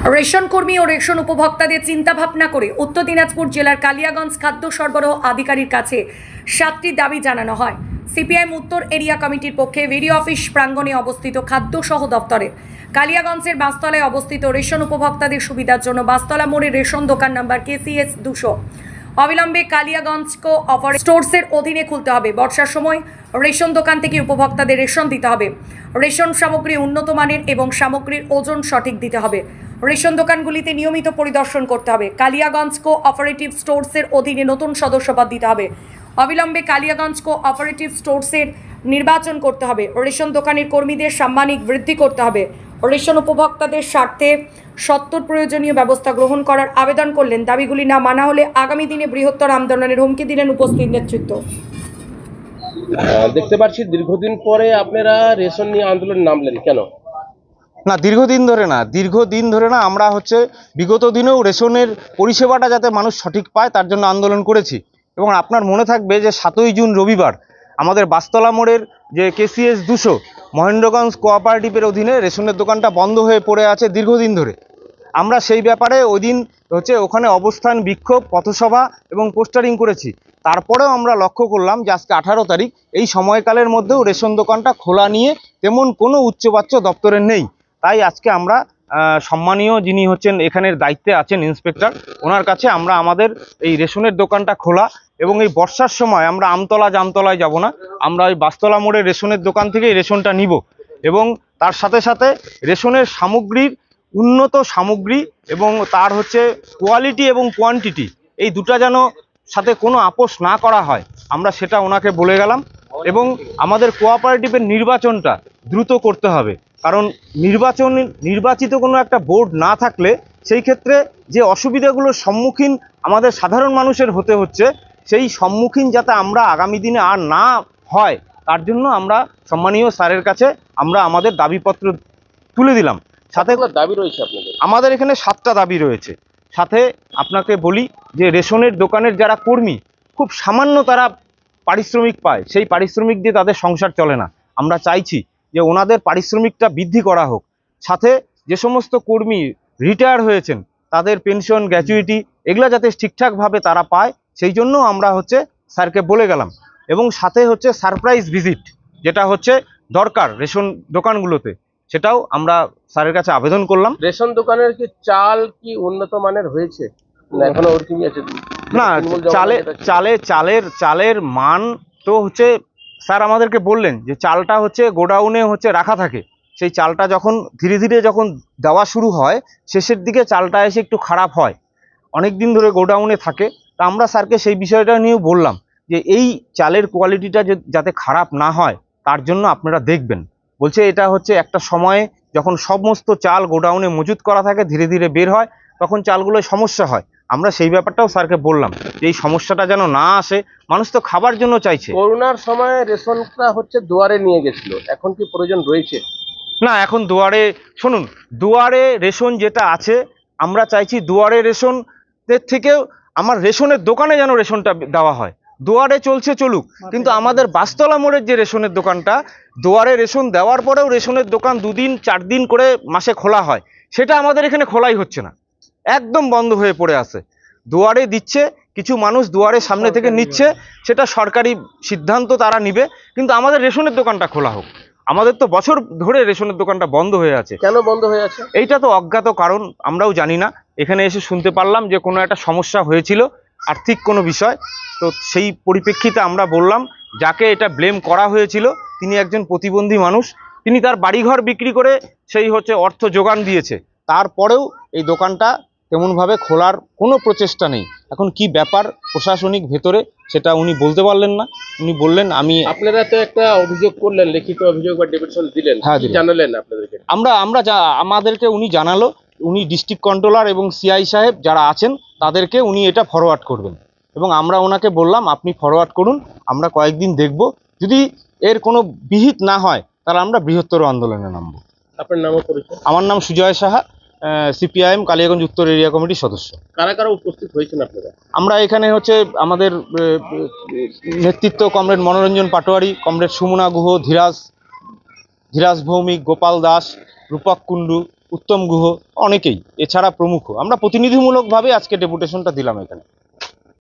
Ration কর্মী ও ration উপভোক্তাদের চিন্তা ভাবনা করে উত্তর দিনাজপুর জেলার কালিয়াগঞ্জ খাদ্য সরবরাহ আধিকারিক কাছে 7টি দাবি জানানো হয়। সিপিআইএম উত্তর এরিয়া কমিটির পক্ষে ভিডিও অফিস প্রাঙ্গণে অবস্থিত খাদ্য সহ দপ্তরে কালিয়াগঞ্জের বাসতলায় অবস্থিত রেশন উপভোক্তাদের সুবিধার জন্য বাসতলা মোড়ে রেশন দোকান নাম্বার KCS 200 অবিলম্বে কালিয়াগঞ্জ কোঅপারেটিভ স্টোরসের অধীনে খুলতে হবে। বর্ষার সময় রেশন দোকান থেকে উপভোক্তাদের রেশন দিতে হবে। রেশন সামগ্রী উন্নত মানের এবং সামগ্রীর ওজন সঠিক দিতে হবে। রেশন দোকানগুলিতে নিয়মিত পরিদর্শন করতে হবে। কালিয়াগঞ্জ কোঅপারেটিভ স্টোরসের অধীনে নতুন সদস্যপদ দিতে হবে। অবিলম্বে কালিয়াগঞ্জ কোঅপারেটিভ স্টোরসের নির্বাচন করতে হবে। রেশন দোকানের কর্মীদের সাম্মানিক বৃদ্ধি করতে হবে। রেশন উপভোক্তাদের স্বার্থে সত্তর প্রয়োজনীয় ব্যবস্থা গ্রহণ করার আবেদন করলেন। দাবিগুলি না মানা হলে আগামী দিনে বৃহত্তর আন্দোলনের হুমকি দিলেন উপস্থিত নেতৃত্ব। দেখতে পাচ্ছি দীর্ঘদিন পরে আপনারা রেশন নিয়ে আন্দোলনে নামলেন কেন? না, দীর্ঘদিন ধরে না আমরা বিগত দিনেও রেশনের পরিষেবাটা যাতে মানুষ সঠিক পায় তার জন্য আন্দোলন করেছি। এবং আপনার মনে থাকবে যে 7ই জুন রবিবার আমাদের বাসতলা মোড়ের যে KCS 200 মহেন্দ্রগঞ্জ কোঅপারেটিভের অধীনে রেশনের দোকানটা বন্ধ হয়ে পড়ে আছে দীর্ঘদিন ধরে। আমরা সেই ব্যাপারে ওই দিন ওখানে অবস্থান, বিক্ষোভ, পথসভা এবং পোস্টারিং করেছি। তারপরেও আমরা লক্ষ্য করলাম যে আজকে 18 তারিখ, এই সময়কালের মধ্যেও রেশন দোকানটা খোলা নিয়ে তেমন কোনো উচ্চবাচ্য দপ্তরের নেই। তাই আজকে আমরা সম্মানীয় যিনি এখানের দায়িত্বে আছেন ইন্সপেক্টর, ওনার কাছে আমরা আমাদের এই রেশনের দোকানটা খোলা এবং এই বর্ষার সময় আমরা জামতলায় যাব না, আমরা ওই বাসতলা মোড়ে রেশনের দোকান থেকেই রেশনটা নিব এবং তার সাথে সাথে রেশনের সামগ্রীর উন্নত সামগ্রী এবং তার কোয়ালিটি এবং কোয়ান্টিটি এই দুটা যেন সাথে কোনো আপোষ না করা হয়, আমরা সেটা ওনাকে বলে গেলাম। এবং আমাদের কোঅপারেটিভের নির্বাচনটা দ্রুত করতে হবে, কারণ নির্বাচিত কোনো একটা বোর্ড না থাকলে সেই ক্ষেত্রে যে অসুবিধাগুলোর সম্মুখীন আমাদের সাধারণ মানুষের হতে হচ্ছে, সেই সম্মুখীন যাতে আমরা আগামী দিনে আর না হয় তার জন্য আমরা সম্মানীয় স্যারের কাছে আমরা আমাদের দাবিপত্র তুলে দিলাম। সাথে দাবি রয়েছে আপনাদের? আমাদের এখানে 7টা দাবি রয়েছে। সাথে আপনাকে বলি যে রেশনের দোকানের যারা কর্মী খুব সামান্য তারা পারিশ্রমিক পায়, সেই পারিশ্রমিক দিয়ে তাদের সংসার চলে না। আমরা চাইছি যে ওনাদের পারিশ্রমিকটা বৃদ্ধি করা হোক। সাথে যে সমস্ত কর্মী রিটায়ার হয়েছেন তাদের পেনশন, গ্র্যাচুইটি এগুলো যাতে ঠিকঠাকভাবে তারা পায়, সেই জন্য আমরা স্যারকে বলে গেলাম। এবং সাথে সারপ্রাইজ ভিজিট যেটা দরকার রেশন দোকানগুলোতে, সেটাও আমরা স্যারের কাছে আবেদন করলাম। রেশন দোকানের কি চাল কি উন্নত মানের হয়েছে না এখনো ওরকমই আছে? না, চালের মান তো স্যার আমাদেরকে বললেন যে চালটা গোডাউনে রাখা থাকে, সেই চালটা যখন ধীরে ধীরে যখন দেওয়া শুরু হয় শেষের দিকে চালটা এসে একটু খারাপ হয়, অনেক দিন ধরে গোডাউনে থাকে। তা আমরা স্যারকে সেই বিষয়টা নিয়েও বললাম যে এই চালের কোয়ালিটিটা যাতে খারাপ না হয় তার জন্য আপনারা দেখবেন। বলছে এটা একটা সময়ে যখন সমস্ত চাল গোডাউনে মজুত করা থাকে, ধীরে ধীরে বের হয়, তখন চালগুলোয় সমস্যা হয়। আমরা সেই ব্যাপারটাও স্যারকে বললাম যে এই সমস্যাটা যেন না আসে, মানুষ তো খাবার জন্য চাইছে। করোনার সময় রেশনটা দুয়ারে নিয়ে গেছিল, এখন কি প্রয়োজন রয়েছে? না, এখন দুয়ারে রেশন যেটা আছে, আমরা চাইছি দুয়ারে রেশনের থেকেও আমার রেশনের দোকানে যেন রেশনটা দেওয়া হয়। দুয়ারে চলুক, কিন্তু আমাদের বাসতলা মোড়ের যে রেশনের দোকানটা, দুয়ারে রেশন দেওয়ার পরেও রেশনের দোকান 2 দিন 4 দিন করে মাসে খোলা হয়, সেটা আমাদের এখানে খোলাই হচ্ছে না, একদম বন্ধ হয়ে পড়ে আছে। দুয়ারে দিচ্ছে, কিছু মানুষ দুয়ারের সামনে থেকে নিচ্ছে, সেটা সরকারি সিদ্ধান্ত, তারা নিবে, কিন্তু আমাদের রেশনের দোকানটা খোলা হোক। আমাদের তো বছর ধরে রেশনের দোকানটা বন্ধ হয়ে আছে। কেন বন্ধ হয়ে আছে? এইটা তো অজ্ঞাত কারণ, আমরাও জানি না। এখানে এসে শুনতে পারলাম যে কোনো একটা সমস্যা হয়েছিল, আর্থিক কোনো বিষয়। তো সেই পরিপ্রেক্ষিতে আমরা বললাম, যাকে এটা ব্লেম করা হয়েছিল তিনি একজন প্রতিবন্ধী মানুষ, তিনি তার বাড়িঘর বিক্রি করে সেই অর্থ যোগান দিয়েছে, তারপরেও এই দোকানটা তেমনভাবে খোলার কোনো প্রচেষ্টা নেই। এখন কি ব্যাপার প্রশাসনিক ভেতরে সেটা উনি বলতে পারলেন না। উনি বললেন আপনারা তো একটা অভিযোগ করলেন, লিখিত অভিযোগ বা ডেপুটেশন দিলেন, জানালেন আপনাদেরকে? আমাদেরকে উনি জানালো, উনি ডিস্ট্রিক্ট কন্ট্রোলার এবং CI সাহেব যারা আছেন তাদেরকে উনি এটা ফরওয়ার্ড করবেন, এবং আমরা ওনাকে বললাম আপনি ফরওয়ার্ড করুন, আমরা কয়েকদিন দেখব, যদি এর কোনো বিহিত না হয় তাহলে আমরা বৃহত্তর আন্দোলনে নামব। আপনার নাম ও পরিচয়? আমার নাম সুজয় সাহা, CPIM কালিয়াগঞ্জ উত্তর এরিয়া কমিটির সদস্য। কারা কারা উপস্থিত হয়েছেন আপনারা? আমরা এখানে আমাদের নেতৃত্ব কমরেড মনোরঞ্জন পাটোয়ারি, কমরেড সুমনা গুহ, ধীরাজ ভৌমিক, গোপাল দাস, রূপক কুণ্ডু, উত্তম গুহ, অনেকেই, এছাড়া প্রমুখ। আমরা প্রতিনিধিমূলকভাবে আজকে ডেপুটেশনটা দিলাম এখানে।